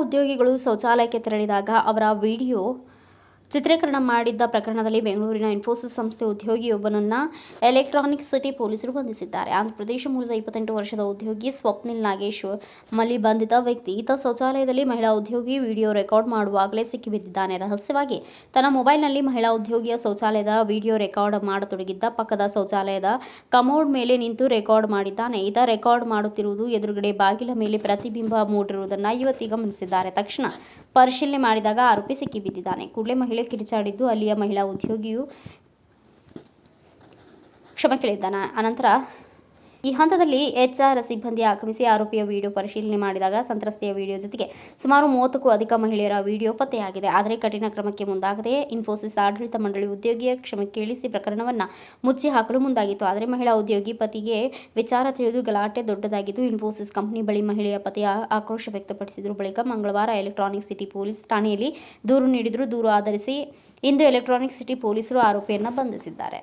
ಉದ್ಯೋಗಿಗಳು ಶೌಚಾಲಯಕ್ಕೆ ತೆರಳಿದಾಗ ಅವರ ವಿಡಿಯೋ ಚಿತ್ರೀಕರಣ ಮಾಡಿದ್ದ ಪ್ರಕರಣದಲ್ಲಿ ಬೆಂಗಳೂರಿನ ಇನ್ಫೋಸಿಸ್ ಸಂಸ್ಥೆ ಉದ್ಯೋಗಿಯೊಬ್ಬನನ್ನು ಎಲೆಕ್ಟ್ರಾನಿಕ್ ಸಿಟಿ ಪೊಲೀಸರು ಬಂಧಿಸಿದ್ದಾರೆ. ಆಂಧ್ರಪ್ರದೇಶ ಮೂಲದ 28 ವರ್ಷದ ಉದ್ಯೋಗಿ ಸ್ವಪ್ನಿಲ್ ನಾಗೇಶ್ ಮಲಿ ಬಂಧಿತ ವ್ಯಕ್ತಿ. ಈತ ಶೌಚಾಲಯದಲ್ಲಿ ಮಹಿಳಾ ಉದ್ಯೋಗಿ ವಿಡಿಯೋ ರೆಕಾರ್ಡ್ ಮಾಡುವಾಗಲೇ ಸಿಕ್ಕಿಬಿದ್ದಿದ್ದಾನೆ. ರಹಸ್ಯವಾಗಿ ತನ್ನ ಮೊಬೈಲ್ನಲ್ಲಿ ಮಹಿಳಾ ಉದ್ಯೋಗಿಯ ಶೌಚಾಲಯದ ವಿಡಿಯೋ ರೆಕಾರ್ಡ್ ಮಾಡತೊಡಗಿದ್ದ. ಪಕ್ಕದ ಶೌಚಾಲಯದ ಕಮೋಡ್ ಮೇಲೆ ನಿಂತು ರೆಕಾರ್ಡ್ ಮಾಡಿದ್ದಾನೆ. ಈತ ರೆಕಾರ್ಡ್ ಮಾಡುತ್ತಿರುವುದು ಎದುರುಗಡೆ ಬಾಗಿಲ ಮೇಲೆ ಪ್ರತಿಬಿಂಬ ಮೂಡಿರುವುದನ್ನು ಯುವತಿ ಗಮನಿಸಿದ್ದಾರೆ. ತಕ್ಷಣ ಪರಿಶೀಲನೆ ಮಾಡಿದಾಗ ಆರೋಪಿ ಸಿಕ್ಕಿಬಿದ್ದಿದ್ದಾನೆ. ಕೂಡಲೇ ಮಹಿಳೆ ಕಿರಿಚಾಡಿದ್ದು ಅಲ್ಲಿಯ ಮಹಿಳಾ ಉದ್ಯೋಗಿಯು ಕ್ಷಮೆ ಕೇಳಿದ್ದಾನೆ. ಅನಂತರ ಈ ಹಂತದಲ್ಲಿ HR ಸಿಬ್ಬಂದಿ ಆಗಮಿಸಿ ಆರೋಪಿಯ ವಿಡಿಯೋ ಪರಿಶೀಲನೆ ಮಾಡಿದಾಗ ಸಂತ್ರಸ್ತೆಯ ವಿಡಿಯೋ ಜೊತೆಗೆ ಸುಮಾರು 30ಕ್ಕೂ ಅಧಿಕ ಮಹಿಳೆಯರ ವಿಡಿಯೋ ಪತ್ತೆಯಾಗಿದೆ. ಆದರೆ ಕಠಿಣ ಕ್ರಮಕ್ಕೆ ಮುಂದಾಗದೆ ಇನ್ಫೋಸಿಸ್ ಆಡಳಿತ ಮಂಡಳಿ ಉದ್ಯೋಗಿಯ ಕ್ಷಮೆ ಕೇಳಿಸಿ ಪ್ರಕರಣವನ್ನು ಮುಚ್ಚಿ ಹಾಕಲು ಮುಂದಾಗಿತ್ತು. ಆದರೆ ಮಹಿಳಾ ಉದ್ಯೋಗಿ ಪತಿಗೆ ವಿಚಾರ ತಿಳಿದು ಗಲಾಟೆ ದೊಡ್ಡದಾಗಿದ್ದು ಇನ್ಫೋಸಿಸ್ ಕಂಪನಿ ಬಳಿ ಮಹಿಳೆಯ ಪತಿ ಆಕ್ರೋಶ ವ್ಯಕ್ತಪಡಿಸಿದರು. ಬಳಿಕ ಮಂಗಳವಾರ ಎಲೆಕ್ಟ್ರಾನಿಕ್ ಸಿಟಿ ಪೊಲೀಸ್ ಠಾಣೆಯಲ್ಲಿ ದೂರು ನೀಡಿದರು. ದೂರು ಆಧರಿಸಿ ಇಂದು ಎಲೆಕ್ಟ್ರಾನಿಕ್ ಸಿಟಿ ಪೊಲೀಸರು ಆರೋಪಿಯನ್ನು ಬಂಧಿಸಿದ್ದಾರೆ.